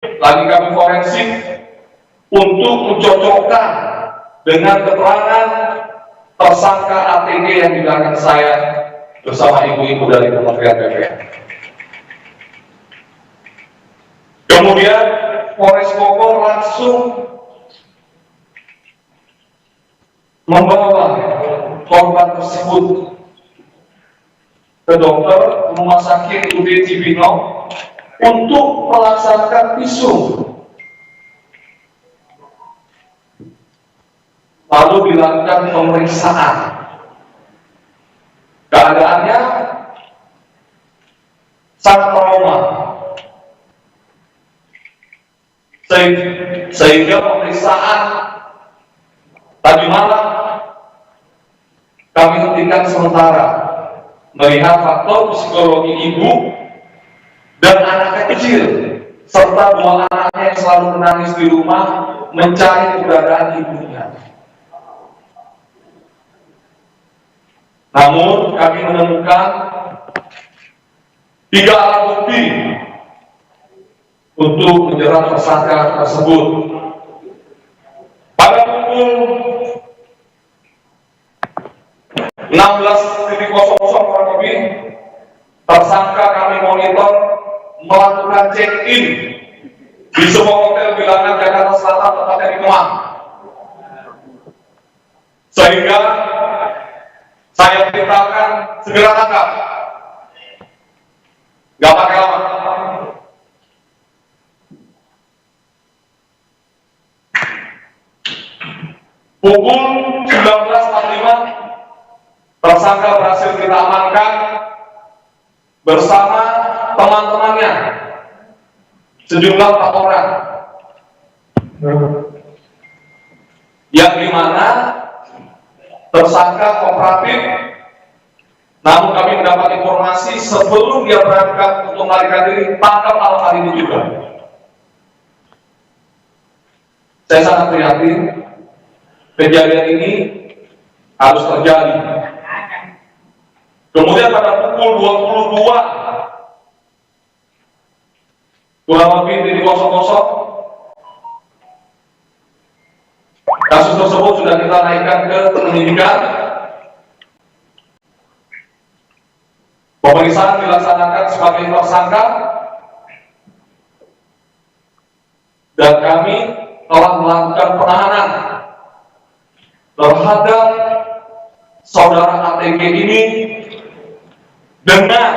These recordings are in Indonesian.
lagi kami forensik untuk mencocokkan dengan keterangan tersangka ATG yang di belakang saya bersama ibu-ibu dari Kementerian PPA. Kemudian Polres Bogor langsung membawa korban tersebut ke dokter rumah sakit UD Cibinong untuk melaksanakan visum. Lalu dilakukan pemeriksaan. Keadaannya sangat trauma, sehingga pemeriksaan tadi malam kami hentikan sementara melihat faktor psikologi ibu dan anak kecil serta dua anaknya yang selalu menangis di rumah mencari keberadaan ibunya. Namun kami menemukan 3 alat bukti untuk menjerat tersangka tersebut. Pada pukul 16.00 kurang lebih, tersangka kami monitor melakukan check-in di sebuah hotel bilangan Jakarta Selatan, tepatnya di Kemang. Sehingga saya perintahkan segera tangkap, nggak pakai lama. Pukul 19.45 tersangka berhasil kita amankan bersama teman-temannya, sejumlah 4 orang, yang dimana tersangka kooperatif. Namun kami mendapat informasi sebelum dia berangkat untuk melarikan diri, tangkap malam hari ini juga. Saya sangat prihatin kejadian ini harus terjadi. Kemudian pada pukul 22 kurang lebih di 00, kasus tersebut sudah kita naikkan ke penyidikan. Pemeriksaan dilaksanakan sebagai tersangka dan kami telah melakukan penahanan terhadap saudara ATG ini dengan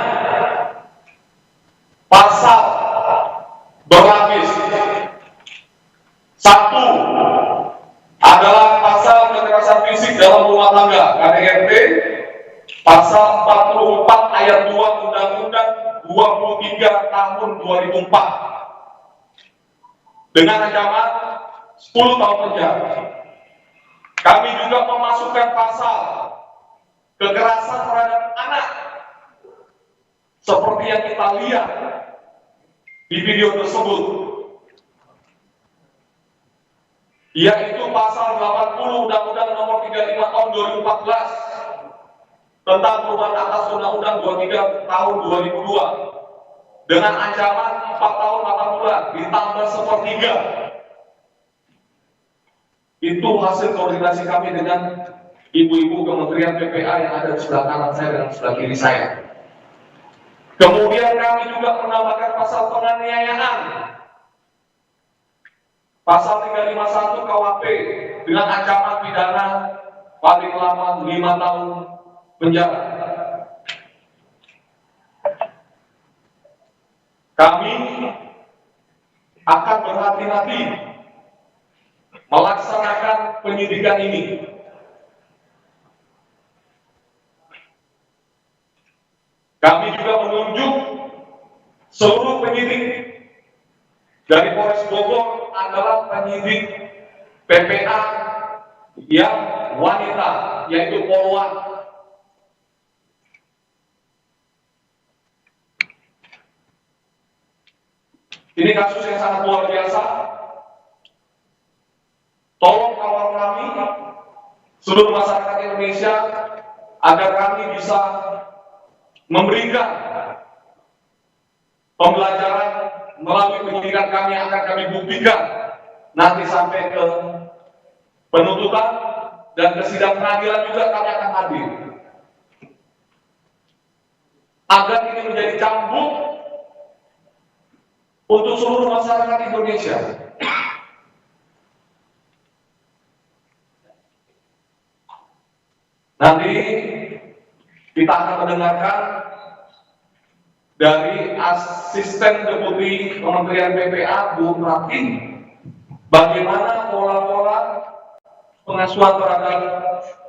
pasal berlapis. 1 adalah pasal kekerasan fisik dalam rumah tangga KDRT, pasal 44 ayat 2 Undang-Undang 23 tahun 2004 dengan ancaman 10 tahun penjara. Kami juga memasukkan pasal kekerasan terhadap anak seperti yang kita lihat di video tersebut, yaitu pasal 80 Undang-Undang Nomor 35 Tahun 2014 tentang perubahan atas Undang-Undang 23 Tahun 2002 dengan ancaman 4 tahun 8 bulan ditambah 1/3. Itu hasil koordinasi kami dengan ibu-ibu Kementerian PPA yang ada di sebelah kanan saya dan sebelah kiri saya. Kemudian kami juga menambahkan pasal penganiayaan, pasal 351 KUHP dengan ancaman pidana paling lama 5 tahun penjara. Kami akan berhati-hati melaksanakan penyidikan ini. Kami juga menunjuk seluruh penyidik dari Polres Bogor adalah penyidik PPA yang wanita, yaitu Polwan. Ini kasus yang sangat luar biasa. Tolong kawal kami, seluruh masyarakat Indonesia, agar kami bisa memberikan pembelajaran melalui penyidikan kami akan kami buktikan nanti sampai ke penuntutan dan ke sidang pengadilan juga kami akan hadir. Agar ini menjadi cambuk untuk seluruh masyarakat Indonesia. Nanti kita akan mendengarkan dari Asisten Deputi Kementerian PPA Bu Pratin bagaimana pola-pola pengasuhan terhadap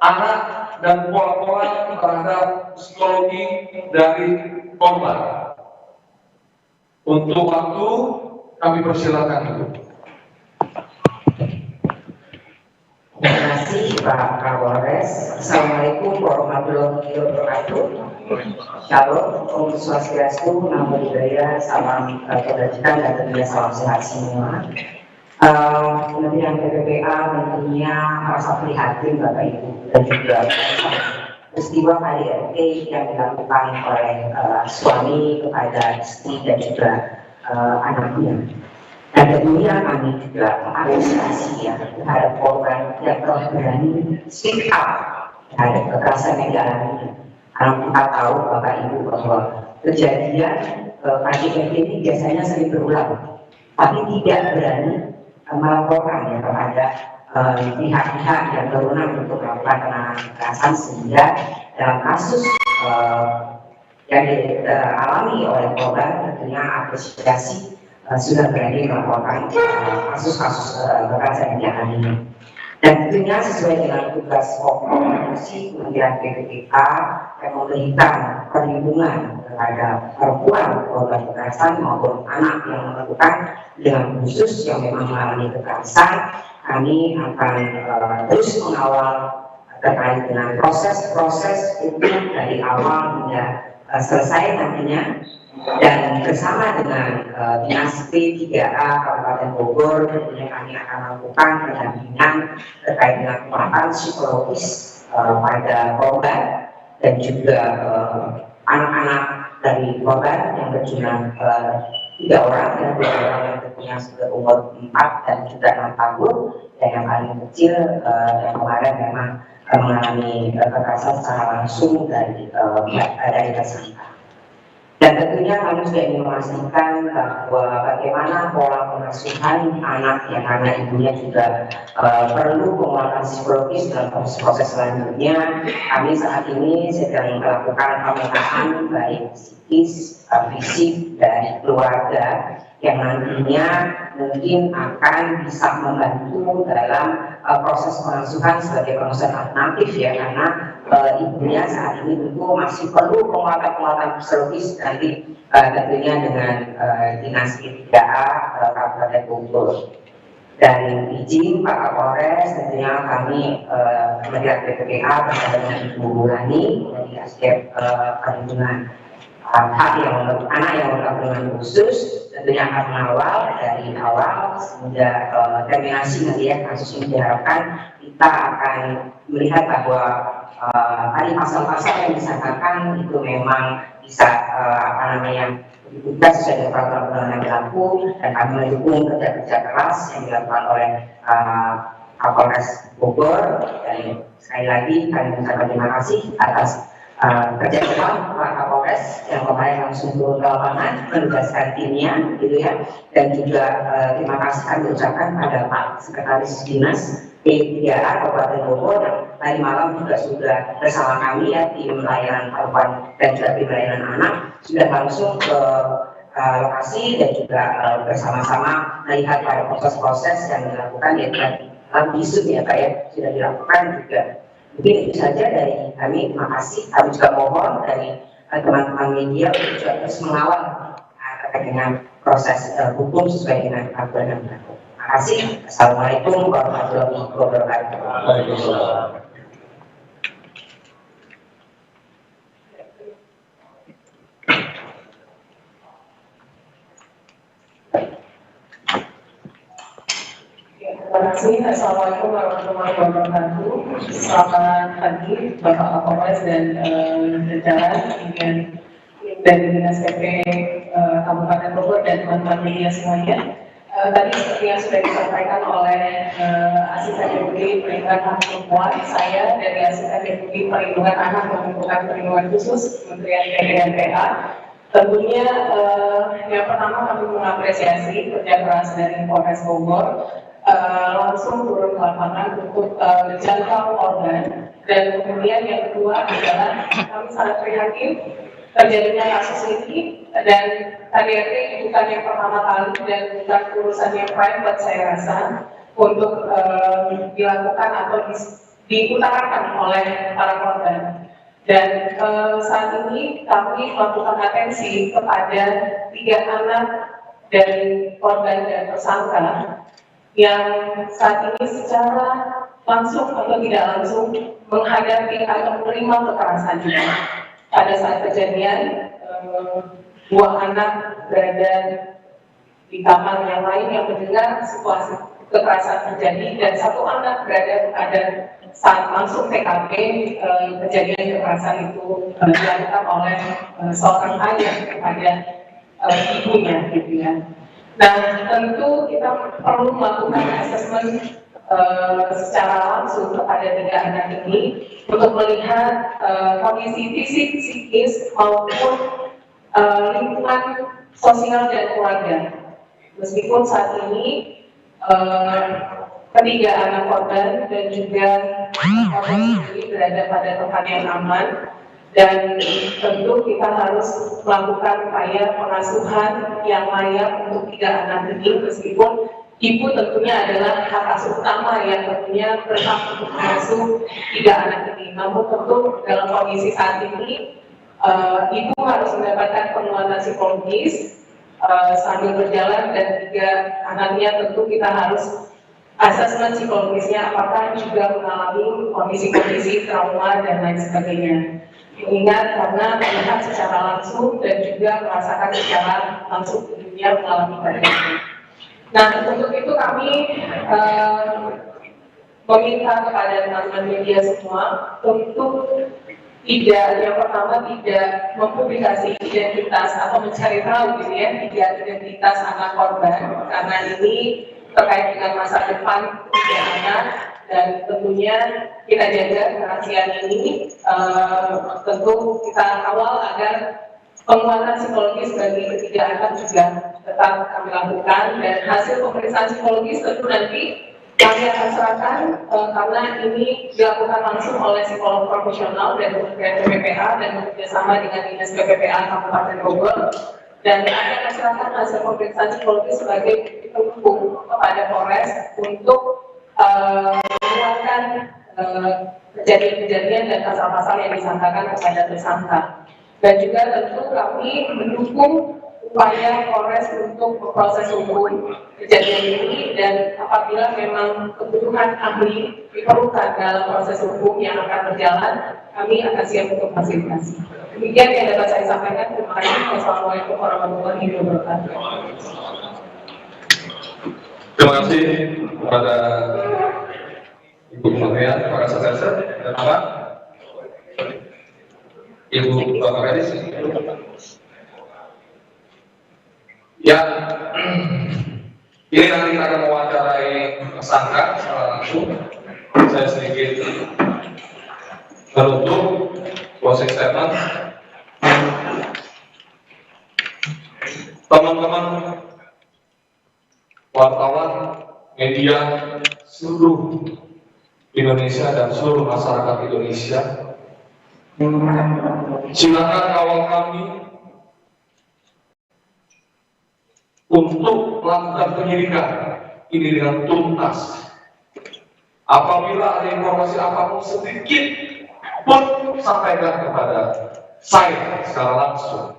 anak dan pola-pola terhadap psikologi dari korban. Untuk waktu kami persilakan dulu. Terima kasih Pak Kapolres. Assalamualaikum warahmatullahi wabarakatuh. Shalom, Om Swastiastu, Namo Buddhaya, salam kebajikan dan tentunya salam sehat semua. Kementerian PPPA tentunya merasa prihatin Bapak Ibu dan juga peristiwa KDRT yang dilakukan oleh suami kepada istri dan juga anaknya. Dan tentunya kami juga mengapresiasi ya terhadap korban yang telah berani speak up terhadap kekerasan yang dialami. Karena kita tahu Bapak Ibu bahwa kejadian KDRT ini biasanya sering berulang, tapi tidak berani melaporkan ya kepada pihak-pihak yang berwenang untuk melakukan penanganan kekerasan, sehingga dalam kasus yang dialami oleh korban tentunya apresiasi sudah berani melaporkan kasus-kasus kekerasan yang dialami. Dan tentunya sesuai dengan tugas pokok fungsi Kementerian PPPA yang memberikan perlindungan terhadap perempuan korban kekerasan maupun anak yang melakukan dengan khusus yang memang mengalami kekerasan, kami akan terus mengawal terkait dengan proses-proses itu dari awal hingga selesai nantinya. Dan bersama dengan Dinas P3A Kabupaten Bogor tentunya kami akan melakukan pendampingan terkait dengan penguatan psikologis pada korban dan juga anak-anak dari korban yang berjumlah 3 orang dan 2 orang yang tentunya sudah umur 4 dan juga 6 tahun, dan yang paling kecil yang kemarin memang mengalami kekerasan secara langsung dari tersangka. Dan tentunya kami juga ingin memastikan bahwa bagaimana pola pengasuhan anak yang karena ibunya juga perlu penguatan psikologis dalam proses selanjutnya. Kami saat ini sedang melakukan pemetaan baik psikis, fisik dari keluarga yang nantinya mungkin akan bisa membantu dalam proses pengasuhan sebagai pengasuhan alternatif ya, karena ibunya saat ini tentu masih perlu penguatan psikologis nanti tentunya dengan Dinas P3A Kabupaten Bogor. Dan izin Pak Kapolres, tentunya kami Kementerian PPPA bersama dengan Ibu Rani dari aspek perlindungan hak yang anak yang berkebutuhan khusus tentunya akan mengawal dari awal sehingga terminasi nanti ya kasus ini diharapkan kita akan melihat bahwa tadi pasal-pasal yang disangkakan itu memang bisa kita sesuai dengan peraturan yang berlaku, dan kami mendukung kerja keras yang dilakukan oleh Kapolres Bogor. Dan sekali lagi kami mengucapkan terima kasih atas kerja keras Pak Kapolres yang kemarin langsung turun ke lapangan menugaskan timnya gitu ya, dan juga terima kasih kami ucapkan pada Pak Sekretaris Dinas P3A Kabupaten Bogor yang tadi malam juga sudah bersama kami ya, tim layanan perempuan dan juga tim layanan anak sudah langsung ke lokasi dan juga bersama-sama melihat pada proses-proses yang dilakukan ya dalam visum ya Pak ya, sudah dilakukan juga. Mungkin itu saja dari kami. Terima kasih. Kami juga mohon dari teman-teman media untuk juga terus mengawal terkait dengan proses hukum sesuai dengan aturan yang berlaku. Terima kasih. Assalamualaikum warahmatullahi wabarakatuh. Waalaikumsalam. Terima kasih. Assalamualaikum warahmatullahi wabarakatuh. Selamat pagi Bapak Kapolres dan jajaran, kemudian dari Dinas PP Kabupaten Bogor dan teman-teman media semuanya. Tadi seperti yang sudah disampaikan oleh Asisten Deputi Perlindungan Hak Perempuan, saya dari Asisten Deputi Perlindungan Anak dan Perlindungan Khusus Kementerian PDNPA. Tentunya yang pertama kami mengapresiasi kerja keras dari Polres Bogor langsung turun ke lapangan untuk menjangkau korban, dan kemudian yang kedua adalah kami sangat prihatin terjadinya kasus ini, dan KDRT bukan yang pertama kali dan bukan urusan yang private saya rasa untuk dilakukan atau diutarakan oleh para korban. Dan saat ini kami melakukan atensi kepada 3 anak dari korban dan tersangka yang saat ini secara langsung atau tidak langsung menghadapi atau menerima kekerasan juga. Pada saat kejadian, 2 anak berada di kamar yang lain yang mendengar situasi kekerasan terjadi, dan 1 anak berada pada saat langsung TKP kejadian kekerasan itu dilakukan oleh seorang ayah kepada ibunya, gitu ya. Nah, tentu kita perlu melakukan asesmen secara langsung kepada 3 anak ini untuk melihat kondisi fisik, psikis maupun lingkungan sosial dan keluarga. Meskipun saat ini ketiga anak korban dan juga korban sendiri berada pada tempat yang aman, dan tentu kita harus melakukan upaya pengasuhan yang layak untuk 3 anak ini, meskipun ibu tentunya adalah hak asuh utama yang tentunya berhak untuk mengasuh 3 anak ini. Namun tentu dalam kondisi saat ini ibu harus mendapatkan penguatan psikologis sambil berjalan, dan 3 anaknya tentu kita harus asesmen psikologisnya apakah juga mengalami kondisi-kondisi trauma dan lain sebagainya. Mengingat karena melihat secara langsung dan juga merasakan secara langsung dunia mengalami kejadian. Nah, untuk itu kami meminta kepada teman-teman media semua untuk tidak, yang pertama tidak mempublikasi identitas atau mencari tahu gitu ya, identitas anak korban, karena ini terkait dengan masa depan 3 anak, dan tentunya kita jaga kerahasiaan ini. Tentu kita kawal agar penguatan psikologis bagi ketiga anak juga tetap kami lakukan, dan hasil pemeriksaan psikologis tentu nanti kami akan serahkan karena ini dilakukan langsung oleh psikolog profesional dari Kementerian PPPA dan bekerjasama dengan Dinas PPPA Kabupaten Bogor, dan kami akan serahkan hasil pemeriksaan psikologis sebagai pendukung kepada Polres untuk menguatkan kejadian-kejadian dan pasal-pasal yang disangkakan kepada tersangka. Dan juga tentu kami mendukung upaya Polres untuk memproses hukum kejadian ini, dan apabila memang kebutuhan ahli diperlukan dalam proses hukum yang akan berjalan, kami akan siap untuk fasilitasi. Demikian yang dapat saya sampaikan. Terima kasih. Wassalamualaikum warahmatullahi wabarakatuh. Terima kasih kepada Ibu Kementerian, para sekretar dan Bapak, Ibu Bapak Kadis. Ya, ini nanti kita akan mewawancarai tersangka secara langsung. Saya sedikit menutup closing statement. Teman-teman wartawan, media, seluruh Indonesia dan seluruh masyarakat Indonesia, silakan kawal kami untuk melakukan penyidikan ini dengan tuntas. Apabila ada informasi apapun sedikit pun, sampaikan kepada saya secara langsung.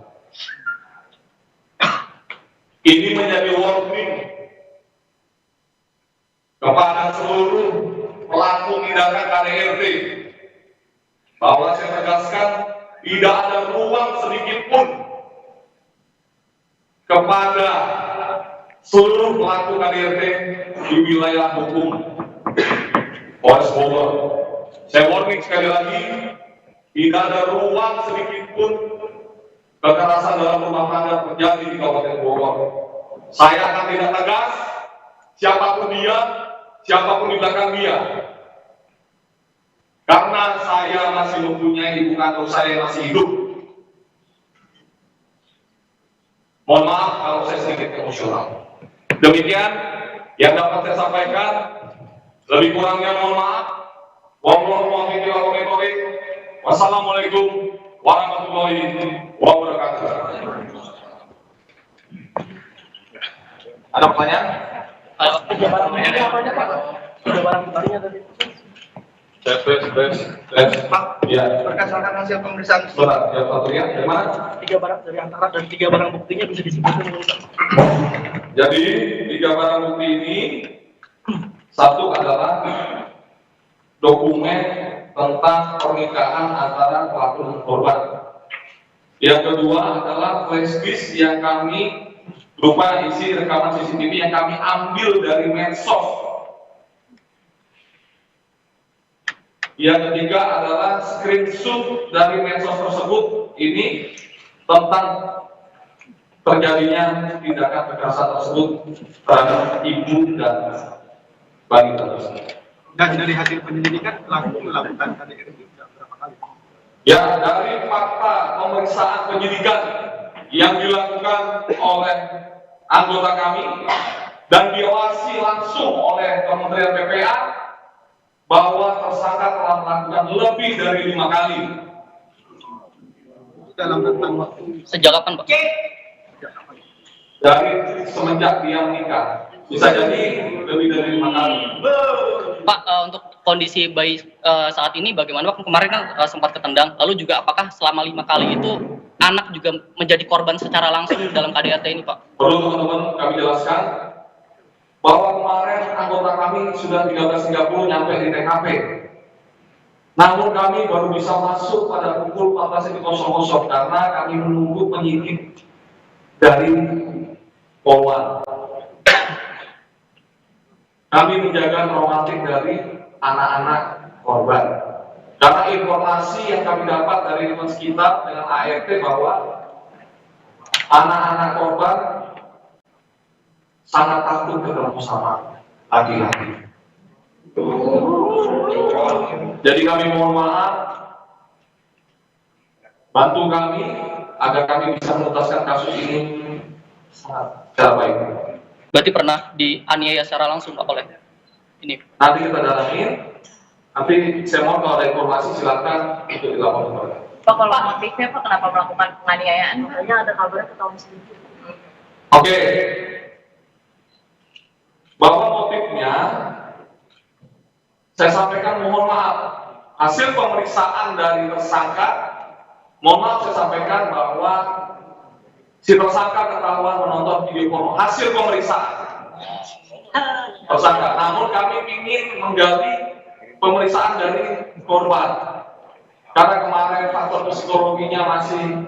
Ini menjadi warning kepada seluruh pelaku tindakan KDRT bahwa saya tegaskan tidak ada ruang sedikit pun kepada seluruh pelaku KDRT di wilayah hukum Polres Bogor. Saya warning sekali lagi, tidak ada ruang sedikit pun kekerasan dalam rumah tangga terjadi di Kabupaten Bogor. Saya akan tindak tegas, siapapun dia, siapapun di belakang dia. Karena saya masih mempunyai ibu kandung saya yang masih hidup. Mohon maaf kalau saya sedikit emosional. Demikian yang dapat saya sampaikan. Lebih kurangnya mohon maaf. Wassalamualaikum warahmatullahi wabarakatuh. Ada pertanyaan? Tiga barang buktinya apa aja Pak? Tiga barang buktinya tadi. Tes. Ya. Berdasarkan hasil pemeriksaan Sebentar, yang satu ya, dari mana? tiga barang dari antara dan tiga barang buktinya bisa disebutkan Pak. Jadi, 3 barang bukti ini, satu adalah dokumen tentang pernikahan antara pelaku dan korban. Yang kedua adalah flash disk yang kami berupa isi rekaman CCTV yang kami ambil dari medsos. Yang ketiga adalah screenshot dari medsos tersebut ini tentang terjadinya tindakan kekerasan tersebut terhadap ibu dan balita tersebut. Dan dari hasil penyelidikan pelaku melakukan KDRT berapa kali? Ya, dari fakta pemeriksaan penyidikan yang dilakukan oleh anggota kami dan diawasi langsung oleh Kementerian PPA bahwa tersangka telah melakukan lebih dari 5 kali. Dalam rentang waktu Sejak kapan, Pak? Dari semenjak dia menikah, bisa jadi lebih dari 5 kali. Pak, untuk kondisi bayi saat ini bagaimana, Pak? Kemarin kan sempat ketendang, lalu juga apakah selama 5 kali itu anak juga menjadi korban secara langsung dalam KDRT ini, Pak? Perlu teman-teman kami jelaskan bahwa kemarin anggota kami sudah 13.30 nyampe di TKP. Namun kami baru bisa masuk pada pukul 14.00 karena kami menunggu penyidik dari Polwan. Kami menjaga traumatik dari anak-anak korban. Karena informasi yang kami dapat dari teman sekitar dengan ART bahwa anak-anak korban sangat takut ketemu sama laki-laki. Jadi kami mohon maaf, bantu kami agar kami bisa menuntaskan kasus ini secara baik. Berarti pernah dianiaya secara langsung, Pak, oleh ini? Nanti kita dalamin. Nanti saya mohon kalau ada informasi silakan untuk dilaporkan. Pak, kalau motifnya Pak kenapa melakukan penganiayaan? Makanya ada kabarnya ketahuan sedikit. Oke. Bahwa motifnya saya sampaikan mohon maaf. Hasil pemeriksaan dari tersangka, mohon maaf saya sampaikan bahwa si tersangka ketahuan menonton video porno. Hasil pemeriksaan tersangka. Namun kami ingin menggali pemeriksaan dari korban. Karena kemarin faktor psikologinya masih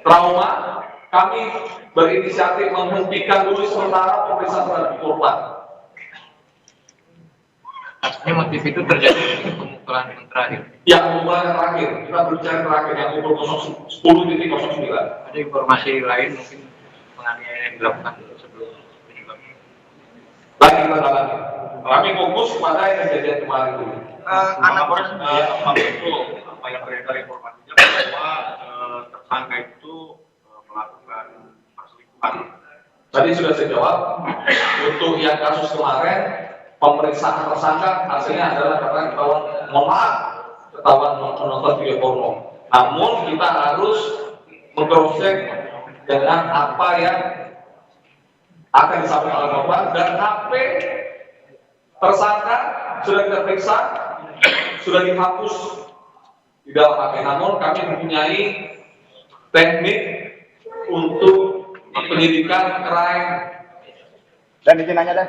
trauma, kami berinisiatif menghentikan dulu sementara pemeriksaan terhadap korban. Ini motif itu terjadi di pemukulan yang terakhir. Ya, pemukulan yang terakhir. Kita berbicara terakhir yang pukul 10.09. Ada informasi lain mungkin penganiayaan yang dilakukan sebelum penyebab. Lagi kita dalami. Kami fokus pada yang kejadian kemarin dulu. anak Apa itu apa yang beredar informasinya bahwa tersangka itu melakukan perselingkuhan. Tadi sudah saya jawab. Untuk yang kasus kemarin, pemeriksaan tersangka hasilnya adalah karena ketahuan ketahuan menonton video porno. Namun kita harus mengcross-check dengan apa yang akan disampaikan oleh korban dan HP tersangka sudah kita periksa, sudah dihapus di dalam HP. Namun kami mempunyai teknik untuk penyidikan crime Dan izin nanya deh,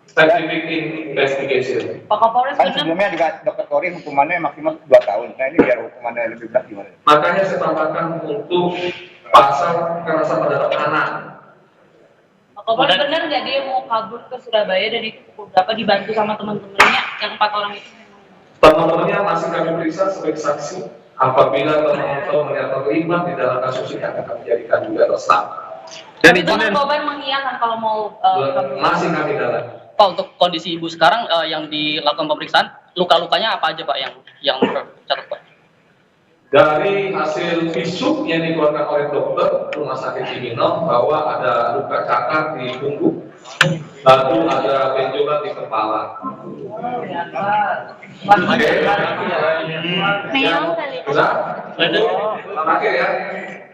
scientific investigation. Pak Kapolres kan benar sebelumnya juga Dr. Tori hukumannya maksimal 2 tahun. Nah ini biar hukumannya lebih berat gimana? Makanya saya tambahkan untuk pasal kekerasan terhadap anak. Pak Kapolres benar nggak dia mau kabur ke Surabaya dan itu pukul berapa dibantu sama teman-temannya yang 4 orang itu? Teman-temannya masih kami periksa sebagai saksi Apabila termohon ternyata terlibat di dalam kasus ini akan kami jadikan juga tersangka. Dan Itu kan izin korban mengiyakan kalau mau kabur. Masih kami dalam. Pak, untuk kondisi ibu sekarang yang dilakukan pemeriksaan, luka-lukanya apa aja Pak yang tercatat Pak? Dari hasil visum yang dikeluarkan oleh dokter Rumah Sakit Cibinong bahwa ada luka cakar di punggung, lalu ada benjolan di kepala. Oke. Meong kali. Sudah? Terakhir ya.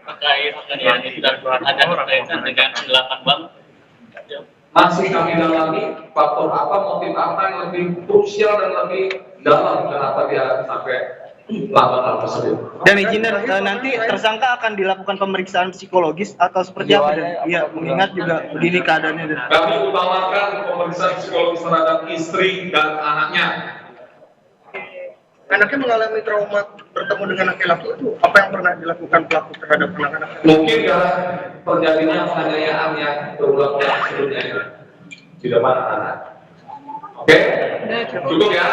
terkait dengan itu dan ada berkaitan dengan 8 bank. Masih kami dalami faktor apa, motif apa yang lebih krusial dan lebih dalam kenapa dia sampai melakukan hal tersebut. dan izin nanti tersangka akan dilakukan pemeriksaan psikologis atau seperti apa? Iya, mengingat juga begini keadaannya. Kami utamakan pemeriksaan psikologis terhadap istri dan anaknya. Anaknya mengalami trauma bertemu dengan laki-laki itu, apa yang pernah dilakukan pelaku terhadap anak-anak? Mungkin karena terjadinya penganiayaan yang berulang-ulang sebelumnya itu di depan anak-anak. Oke, cukup ya.